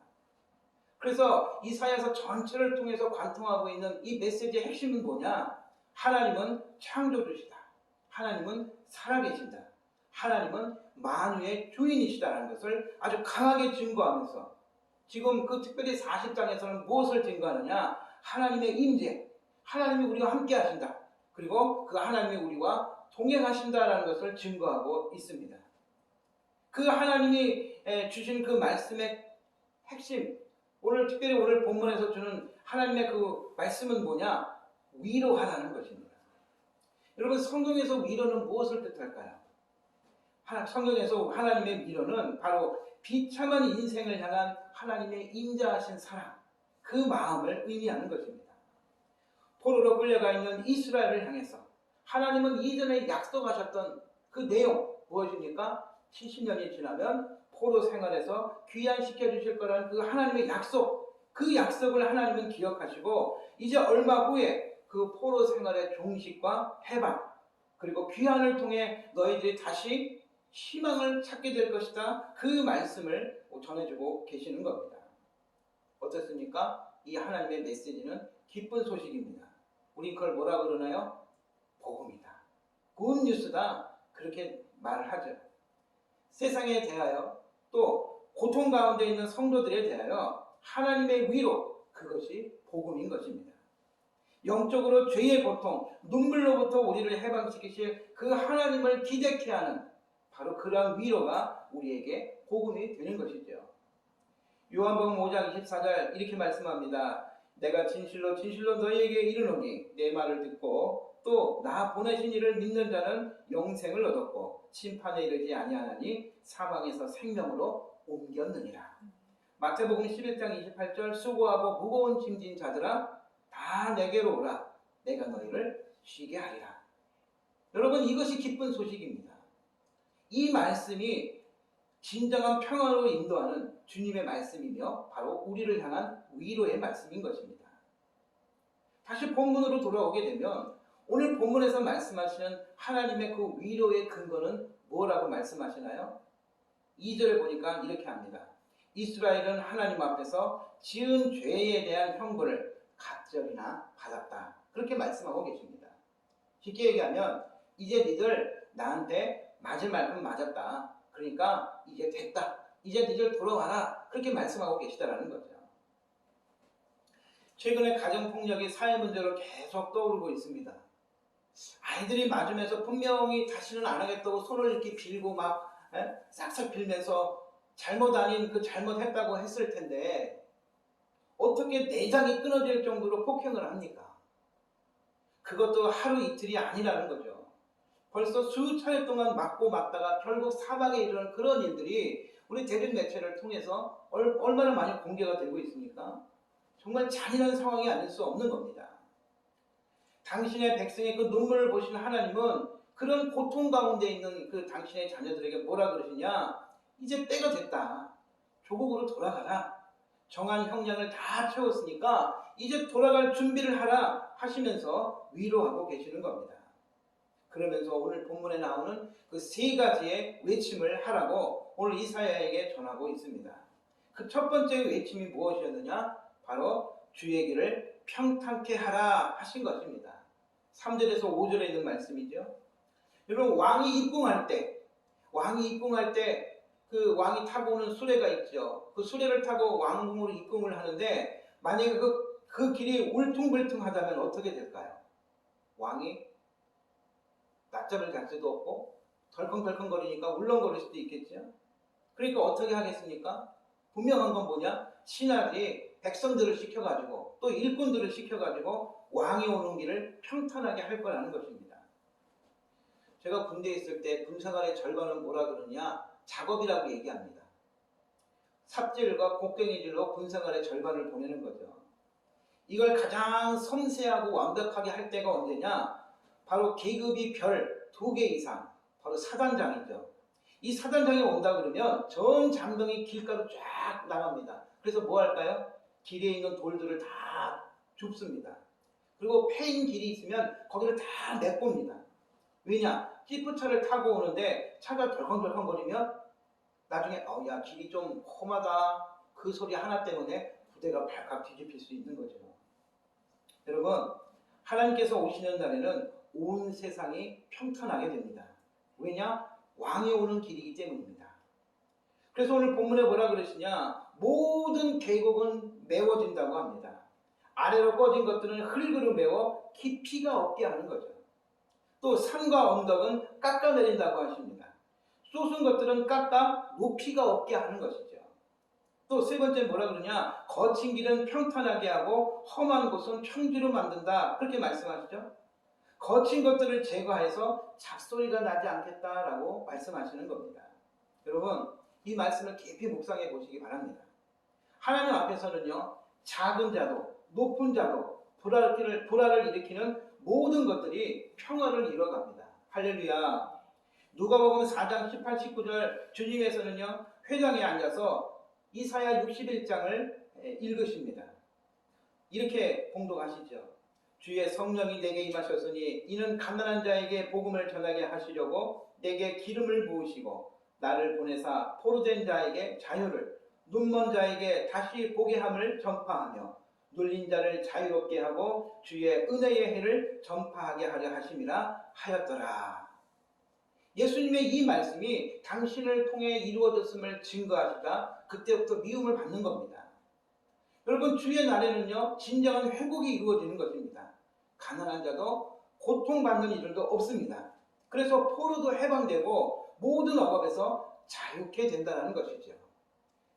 B: 그래서 이사야서 전체를 통해서 관통하고 있는 이 메시지의 핵심은 뭐냐? 하나님은 창조주시다. 하나님은 살아계신다. 하나님은 만유의 주인이시다라는 것을 아주 강하게 증거하면서 지금 그 특별히 40장에서는 무엇을 증거하느냐? 하나님의 임재, 하나님이 우리와 함께 하신다. 그리고 그 하나님이 우리와 동행하신다라는 것을 증거하고 있습니다. 그 하나님이 주신 그 말씀의 핵심, 특별히 오늘 본문에서 주는 하나님의 그 말씀은 뭐냐? 위로하라는 것입니다. 여러분, 성경에서 위로는 무엇을 뜻할까요? 성경에서 하나님의 위로는 바로 비참한 인생을 향한 하나님의 인자하신 사랑, 그 마음을 의미하는 것입니다. 포로로 끌려가 있는 이스라엘을 향해서 하나님은 이전에 약속하셨던 그 내용 무엇입니까? 70년이 지나면 포로 생활에서 귀환시켜 주실 거라는 그 하나님의 약속, 그 약속을 하나님은 기억하시고 이제 얼마 후에 그 포로 생활의 종식과 해방, 그리고 귀환을 통해 너희들이 다시 희망을 찾게 될 것이다. 그 말씀을 전해주고 계시는 겁니다. 어떻습니까? 이 하나님의 메시지는 기쁜 소식입니다. 우리 그걸 뭐라 그러나요? 복음이다. 굿뉴스다. 그렇게 말을 하죠. 세상에 대하여 또 고통 가운데 있는 성도들에 대하여 하나님의 위로, 그것이 복음인 것입니다. 영적으로 죄의 고통, 눈물로부터 우리를 해방시키실 그 하나님을 기대케 하는 바로 그러한 위로가 우리에게 복음이 되는 것이죠. 요한복음 5장 24절 이렇게 말씀합니다. 내가 진실로 진실로 너희에게 이르노니 내 말을 듣고 또 나 보내신 이를 믿는 자는 영생을 얻었고 심판에 이르지 아니하나니 사망에서 생명으로 옮겼느니라. 마태복음 11장 28절 수고하고 무거운 짐진 자들아 다 내게로 오라. 내가 너희를 쉬게 하리라. 여러분, 이것이 기쁜 소식입니다. 이 말씀이 진정한 평화로 인도하는 주님의 말씀이며 바로 우리를 향한 위로의 말씀인 것입니다. 다시 본문으로 돌아오게 되면 오늘 본문에서 말씀하시는 하나님의 그 위로의 근거는 뭐라고 말씀하시나요? 2절에 보니까 이렇게 합니다. 이스라엘은 하나님 앞에서 지은 죄에 대한 형벌을 갑절이나 받았다. 그렇게 말씀하고 계십니다. 쉽게 얘기하면 이제 니들 나한테 맞을 만큼 맞았다. 그러니까 이제 됐다. 이제 니들 돌아와라. 그렇게 말씀하고 계시다라는 거죠. 최근에 가정폭력이 사회 문제로 계속 떠오르고 있습니다. 아이들이 맞으면서 분명히 다시는 안 하겠다고 손을 이렇게 빌고 막 싹싹 빌면서 잘못 아닌 그 잘못했다고 했을 텐데 어떻게 내장이 끊어질 정도로 폭행을 합니까? 그것도 하루 이틀이 아니라는 거죠. 벌써 수차례 동안 맞고 맞다가 결국 사망에 이르는 그런 일들이 우리 대중 매체를 통해서 얼마나 많이 공개가 되고 있습니까? 정말 잔인한 상황이 아닐 수 없는 겁니다. 당신의 백성의 그 눈물을 보시는 하나님은 그런 고통 가운데 있는 그 당신의 자녀들에게 뭐라 그러시냐? 이제 때가 됐다. 조국으로 돌아가라. 정한 형량을 다 채웠으니까 이제 돌아갈 준비를 하라 하시면서 위로하고 계시는 겁니다. 그러면서 오늘 본문에 나오는 그 세 가지의 외침을 하라고 오늘 이사야에게 전하고 있습니다. 그 첫 번째 외침이 무엇이었느냐? 바로 주의 길을 평탄케 하라 하신 것입니다. 3절에서 5절에 있는 말씀이죠. 여러분, 왕이 입궁할 때 그 왕이 타고 오는 수레가 있죠. 그 수레를 타고 왕궁으로 입궁을 하는데 만약에 그 길이 울퉁불퉁하다면 어떻게 될까요? 왕이 낮잠을 잘 수도 없고 덜컹덜컹거리니까 울렁거릴 수도 있겠죠. 그러니까 어떻게 하겠습니까? 분명한 건 뭐냐? 신하들이 백성들을 시켜가지고 또 일꾼들을 시켜가지고 왕이 오는 길을 평탄하게 할 거라는 것입니다. 제가 군대에 있을 때 군생활의 절반은 뭐라 그러냐? 작업이라고 얘기합니다. 삽질과 곡괭이질로 군생활의 절반을 보내는 거죠. 이걸 가장 섬세하고 완벽하게 할 때가 언제냐? 바로 계급이 별 2개 이상, 바로 사단장이죠. 이 사단장이 온다 그러면 전 장병이 길가로 쫙 나갑니다. 그래서 뭐 할까요? 길에 있는 돌들을 다 줍습니다. 그리고 패인 길이 있으면 거기를 다 메꿉니다. 왜냐? 지프차를 타고 오는데 차가 덜컹덜컹거리면 나중에 야 길이 좀 험하다 그 소리 하나 때문에 부대가 발칵 뒤집힐 수 있는 거죠. 여러분, 하나님께서 오시는 날에는 온 세상이 평탄하게 됩니다. 왜냐? 왕이 오는 길이기 때문입니다. 그래서 오늘 본문에 뭐라 그러시냐? 모든 계곡은 메워진다고 합니다. 아래로 꺼진 것들은 흙으로 메워 깊이가 없게 하는 거죠. 또 산과 언덕은 깎아내린다고 하십니다. 솟은 것들은 깎아 높이가 없게 하는 것이죠. 또 세 번째 뭐라 그러냐? 거친 길은 평탄하게 하고 험한 곳은 평지로 만든다. 그렇게 말씀하시죠. 거친 것들을 제거해서 잡소리가 나지 않겠다라고 말씀하시는 겁니다. 여러분, 이 말씀을 깊이 묵상해 보시기 바랍니다. 하나님 앞에서는요, 작은 자도 높은 자도 불화를 일으키는 모든 것들이 평화를 이뤄갑니다. 할렐루야. 누가복음 4장 18, 19절 주님께서는요, 회당에 앉아서 이사야 61장을 읽으십니다. 이렇게 봉독하시죠. 주의 성령이 내게 임하셨으니 이는 가난한 자에게 복음을 전하게 하시려고 내게 기름을 부으시고 나를 보내사 포로된 자에게 자유를, 눈먼 자에게 다시 보게 함을 전파하며 눌린 자를 자유롭게 하고 주의 은혜의 해를 전파하게 하려 하심이라 하였더라. 예수님의 이 말씀이 당신을 통해 이루어졌음을 증거하시다 그때부터 미움을 받는 겁니다. 여러분, 주의 날에는요, 진정한 회복이 이루어지는 것입니다. 가난한 자도 고통받는 이들도 없습니다. 그래서 포로도 해방되고 모든 억압에서 자유케 된다는 것이죠.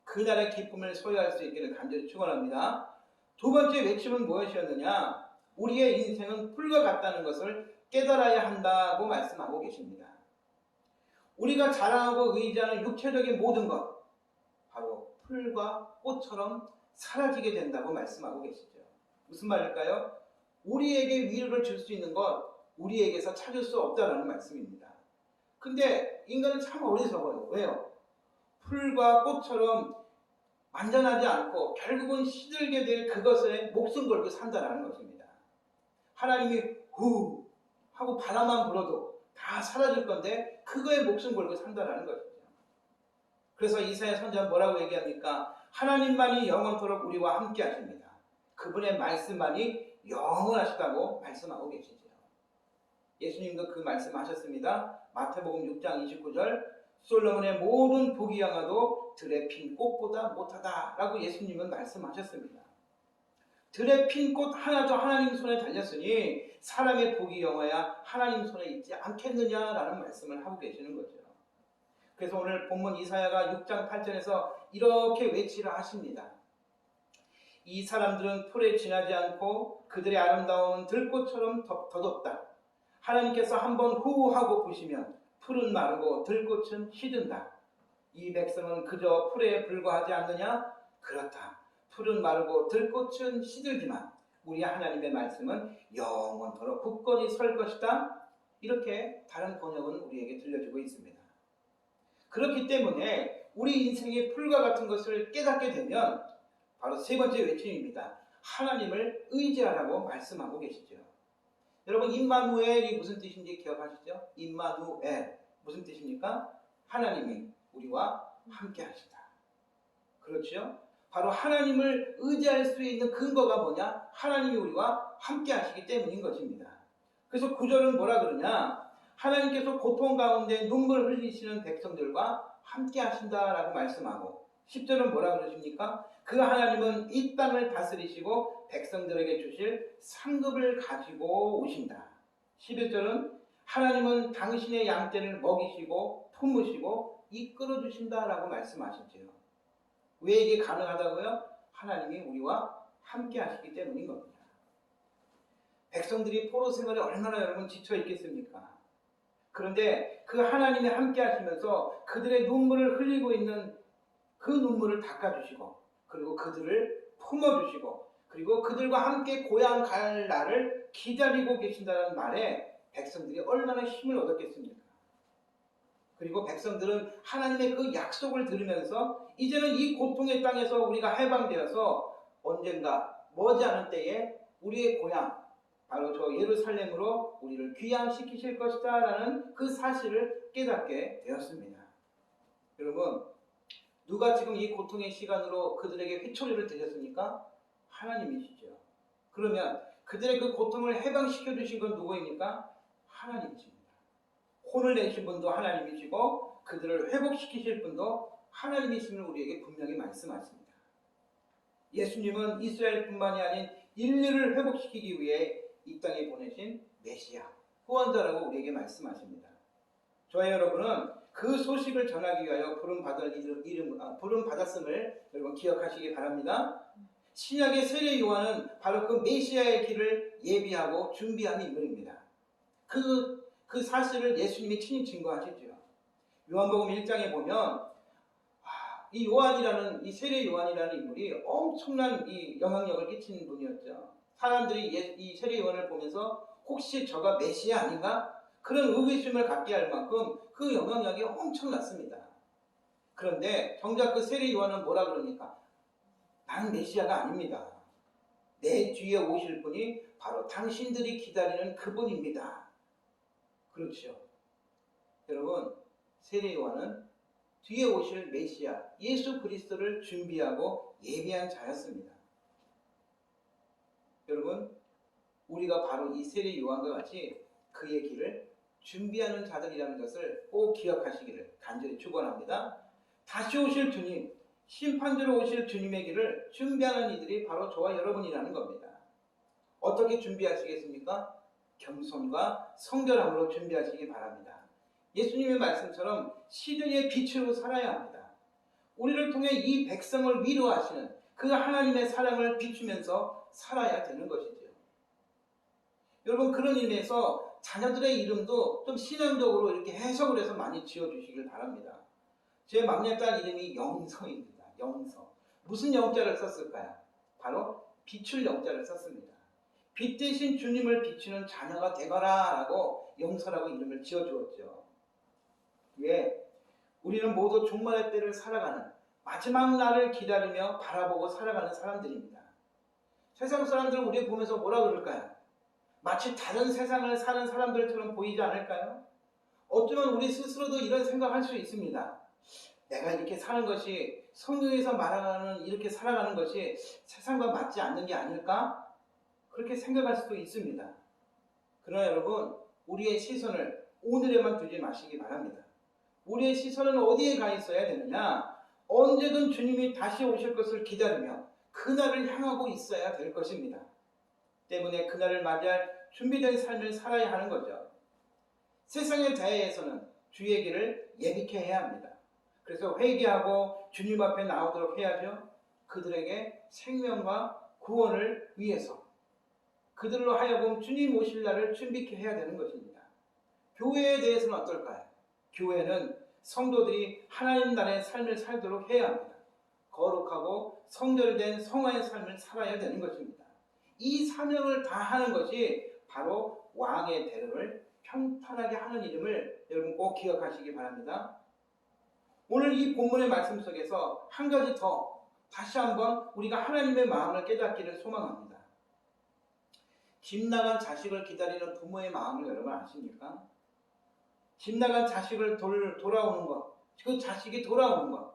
B: 그날의 기쁨을 소유할 수 있기를 간절히 축원합니다. 두 번째 외침은 무엇이었느냐? 우리의 인생은 풀과 같다는 것을 깨달아야 한다고 말씀하고 계십니다. 우리가 자랑하고 의지하는 육체적인 모든 것, 바로 풀과 꽃처럼 사라지게 된다고 말씀하고 계시죠. 무슨 말일까요? 우리에게 위로를 줄 수 있는 것, 우리에게서 찾을 수 없다는 말씀입니다. 근데 인간은 참 어리석어요. 왜요? 풀과 꽃처럼 완전하지 않고 결국은 시들게 될 그것에 목숨 걸고 산다는 것입니다. 하나님이 후 하고 바람만 불어도 다 사라질 건데 그거에 목숨 걸고 산다는 것이죠. 그래서 이사야 선지자는 뭐라고 얘기합니까? 하나님만이 영원토록 우리와 함께 하십니다. 그분의 말씀만이 영원하시다고 말씀하고 계시죠. 예수님도 그 말씀하셨습니다. 마태복음 6장 29절 솔로몬의 모든 부귀영화도 들에 핀 꽃보다 못하다라고 예수님은 말씀하셨습니다. 들에 핀 꽃 하나도 하나님 손에 달렸으니 사람의 부귀영화야 하나님 손에 있지 않겠느냐라는 말씀을 하고 계시는 거죠. 그래서 오늘 본문 이사야가 6장 8절에서 이렇게 외치라 하십니다. 이 사람들은 풀에 지나지 않고 그들의 아름다움은 들꽃처럼 덧없다. 하나님께서 한번 후하고 부시면 풀은 마르고 들꽃은 시든다. 이 백성은 그저 풀에 불과하지 않느냐? 그렇다. 풀은 마르고 들꽃은 시들지만 우리 하나님의 말씀은 영원토록 굳건히 설 것이다. 이렇게 다른 번역은 우리에게 들려주고 있습니다. 그렇기 때문에 우리 인생의 풀과 같은 것을 깨닫게 되면 바로 세 번째 외침입니다. 하나님을 의지하라고 말씀하고 계시죠. 여러분, 임마누엘이 무슨 뜻인지 기억하시죠? 임마누엘 무슨 뜻입니까? 하나님이 우리와 함께 하시다. 그렇죠? 바로 하나님을 의지할 수 있는 근거가 뭐냐? 하나님이 우리와 함께 하시기 때문인 것입니다. 그래서 9절은 뭐라 그러냐? 하나님께서 고통 가운데 눈물 흘리시는 백성들과 함께 하신다라고 말씀하고, 10절은 뭐라 그러십니까? 그 하나님은 이 땅을 다스리시고 백성들에게 주실 상급을 가지고 오신다. 11절은 하나님은 당신의 양떼를 먹이시고 품으시고 이끌어 주신다라고 말씀하시죠. 왜 이게 가능하다고요? 하나님이 우리와 함께 하시기 때문인 겁니다. 백성들이 포로 생활에 얼마나 여러분 지쳐 있겠습니까? 그런데 그 하나님이 함께 하시면서 그들의 눈물을 흘리고 있는 그 눈물을 닦아주시고, 그리고 그들을 품어주시고, 그리고 그들과 함께 고향 갈 날을 기다리고 계신다는 말에 백성들이 얼마나 힘을 얻었겠습니까? 그리고 백성들은 하나님의 그 약속을 들으면서 이제는 이 고통의 땅에서 우리가 해방되어서 언젠가 머지않은 때에 우리의 고향, 바로 저 예루살렘으로 우리를 귀향시키실 것이다 라는 그 사실을 깨닫게 되었습니다. 여러분, 누가 지금 이 고통의 시간으로 그들에게 회초리를 드렸습니까? 하나님이시죠. 그러면 그들의 그 고통을 해방시켜 주신 건 누구입니까? 하나님이십니다. 혼을 내신 분도 하나님이시고 그들을 회복시키실 분도 하나님이심을 우리에게 분명히 말씀하십니다. 예수님은 이스라엘뿐만이 아닌 인류를 회복시키기 위해 이 땅에 보내신 메시아, 후원자라고 우리에게 말씀하십니다. 저와 여러분은 그 소식을 전하기 위하여 부름받았음을 여러분 기억하시기 바랍니다. 신약의 세례 요한은 바로 그 메시아의 길을 예비하고 준비하는 인물입니다. 그 사실을 예수님이 친히 증거하시죠. 요한복음 1장에 보면 이 요한이라는, 이 세례 요한이라는 인물이 엄청난 이 영향력을 끼치는 분이었죠. 사람들이 이 세례 요한을 보면서 혹시 저가 메시아 아닌가? 그런 의구심을 갖게 할 만큼 그 영향력이 엄청났습니다. 그런데 정작 그 세례 요한은 뭐라 그럽니까? 나는 메시아가 아닙니다. 내 뒤에 오실 분이 바로 당신들이 기다리는 그분입니다. 그렇죠. 여러분, 세례 요한은 뒤에 오실 메시아 예수 그리스도를 준비하고 예비한 자였습니다. 여러분, 우리가 바로 이 세례 요한과 같이 그의 길을 준비하는 자들이라는 것을 꼭 기억하시기를 간절히 축원합니다. 다시 오실 주님, 심판대로 오실 주님의 길을 준비하는 이들이 바로 저와 여러분이라는 겁니다. 어떻게 준비하시겠습니까? 겸손과 성결함으로 준비하시기 바랍니다. 예수님의 말씀처럼 시드니의 빛으로 살아야 합니다. 우리를 통해 이 백성을 위로하시는 그 하나님의 사랑을 비추면서 살아야 되는 것이죠. 여러분, 그런 의미에서 자녀들의 이름도 좀 신앙적으로 이렇게 해석을 해서 많이 지어주시길 바랍니다. 제 막내딸 이름이 영서입니다. 영서. 무슨 영자를 썼을까요? 바로 비출 영자를 썼습니다. 빛 대신 주님을 비추는 자녀가 되거라 라고 영서라고 이름을 지어주었죠. 왜? 우리는 모두 종말의 때를 살아가는, 마지막 날을 기다리며 바라보고 살아가는 사람들입니다. 세상 사람들은 우리 보면서 뭐라 그럴까요? 마치 다른 세상을 사는 사람들처럼 보이지 않을까요? 어쩌면 우리 스스로도 이런 생각할 수 있습니다. 내가 이렇게 사는 것이, 성경에서 말하는 이렇게 살아가는 것이 세상과 맞지 않는 게 아닐까? 그렇게 생각할 수도 있습니다. 그러나 여러분, 우리의 시선을 오늘에만 두지 마시기 바랍니다. 우리의 시선은 어디에 가 있어야 되느냐? 언제든 주님이 다시 오실 것을 기다리며 그날을 향하고 있어야 될 것입니다. 때문에 그날을 맞이할 준비된 삶을 살아야 하는 거죠. 세상에 대해서는 주의 길을 예비케 해야 합니다. 그래서 회개하고 주님 앞에 나오도록 해야죠. 그들에게 생명과 구원을 위해서 그들로 하여금 주님 오실 날을 준비케 해야 되는 것입니다. 교회에 대해서는 어떨까요? 교회는 성도들이 하나님 나라의 삶을 살도록 해야 합니다. 거룩하고 성결된 성화의 삶을 살아야 되는 것입니다. 이 사명을 다하는 것이 바로 왕의 대접을 평탄하게 하는 이름을 여러분 꼭 기억하시기 바랍니다. 오늘 이 본문의 말씀 속에서 한 가지 더 다시 한번 우리가 하나님의 마음을 깨닫기를 소망합니다. 집 나간 자식을 기다리는 부모의 마음을 여러분 아십니까? 집 나간 자식을 돌아오는 것, 그 자식이 돌아오는 것,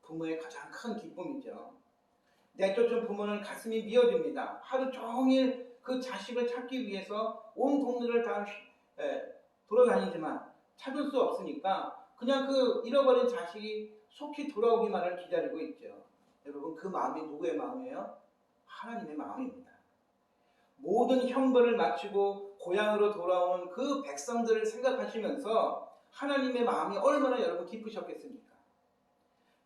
B: 부모의 가장 큰 기쁨이죠. 내쫓은 부모는 가슴이 미어집니다. 하루 종일 그 자식을 찾기 위해서 온 동네를 다 돌아다니지만 찾을 수 없으니까 그냥 그 잃어버린 자식이 속히 돌아오기만을 기다리고 있죠. 여러분 그 마음이 누구의 마음이에요? 하나님의 마음입니다. 모든 형벌을 마치고 고향으로 돌아오는 그 백성들을 생각하시면서 하나님의 마음이 얼마나 여러분 기쁘셨겠습니까?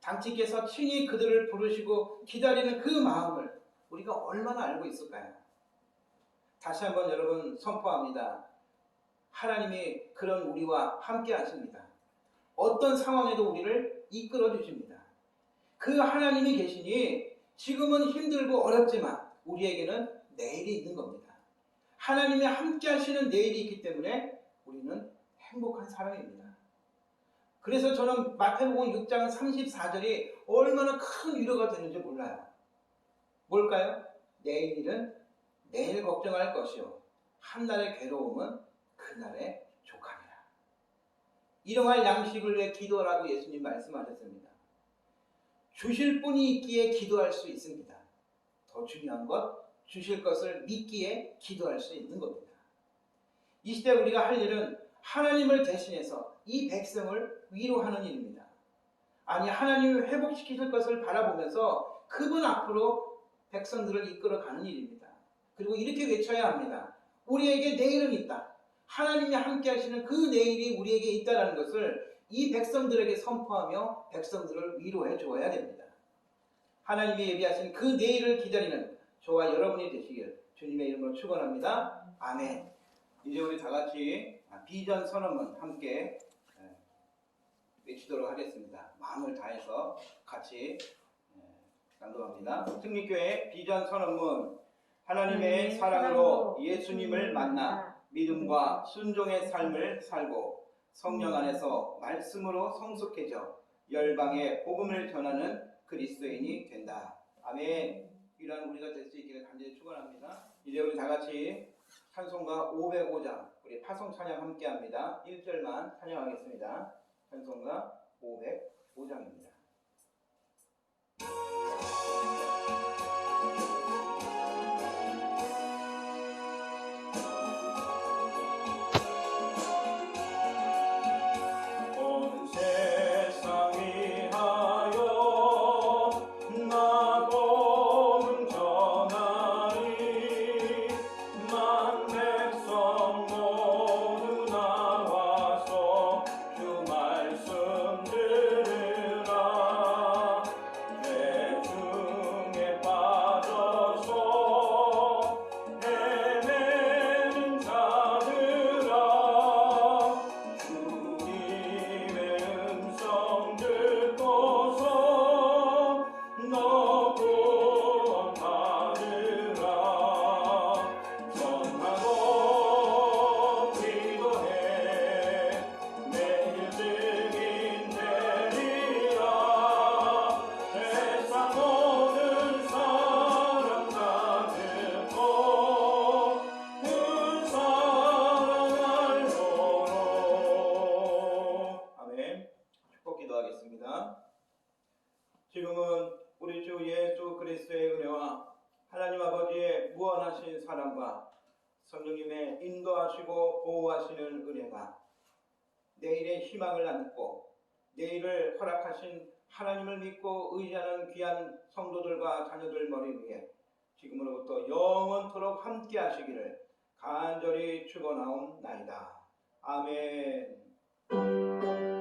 B: 당치께서 친히 그들을 부르시고 기다리는 그 마음을 우리가 얼마나 알고 있을까요? 다시 한번 여러분 선포합니다. 하나님이 그런 우리와 함께 하십니다. 어떤 상황에도 우리를 이끌어 주십니다. 그 하나님이 계시니 지금은 힘들고 어렵지만 우리에게는 내일이 있는 겁니다. 하나님이 함께 하시는 내일이 있기 때문에 우리는 행복한 사람입니다. 그래서 저는 마태복음 6장 34절이 얼마나 큰 위로가 되는지 몰라요. 뭘까요? 내일 일은 내일 걱정할 것이요 한날의 괴로움은 그날의 족하니라. 일용할 양식을 위해 기도하라고 예수님 말씀하셨습니다. 주실 분이 있기에 기도할 수 있습니다. 더 중요한 것, 주실 것을 믿기에 기도할 수 있는 겁니다. 이 시대 우리가 할 일은 하나님을 대신해서 이 백성을 위로하는 일입니다. 아니 하나님이 회복시키실 것을 바라보면서 그분 앞으로 백성들을 이끌어가는 일입니다. 그리고 이렇게 외쳐야 합니다. 우리에게 내일은 있다. 하나님이 함께 하시는 그 내일이 우리에게 있다는 것을 이 백성들에게 선포하며 백성들을 위로해 주어야 됩니다. 하나님이 예비하신 그 내일을 기다리는 저와 여러분이 되시길 주님의 이름으로 축원합니다. 아멘. 이제 우리 다 같이 비전 선언문 함께 외치도록 하겠습니다. 마음을 다해서 같이 낭독합니다. 승리교회 비전 선언문. 하나님의 사랑으로 예수님을 만나 믿음과 순종의 삶을 살고 성령 안에서 말씀으로 성숙해져 열방에 복음을 전하는 그리스도인이 된다. 아멘. 이러한 우리가 될 수 있기를 간절히 축원합니다. 이제 우리 다 같이 찬송가 505장 우리 파송 찬양 함께합니다. 1절만 찬양하겠습니다. 찬송가 505장입니다.
C: 온 세상 위하여 나 복음 전하리 만 백성 모두 나와서 주 말씀 들으라 죄 중에 빠져서 헤매는 자들아 주님의 음성 듣고서 너 구원 받으라 전하고 기도해 매일 증인 되리라 세상 모든 사람 다 듣고 그 사랑 알도록. 아멘. 축복 기도하겠습니다. 지금은 우리 주 예수 그리스도의 은혜와 하나님 아버지의 무한하신 사랑과 성령님의 인도하시고 보호하시는 은혜가 내일의 희망을 안고 내일을 허락하신 하나님을 믿고 의지하는 귀한 성도들과 자녀들 머리 위에 지금으로부터 영원토록 함께 하시기를 간절히 축원하옵나이다. 아멘. 네.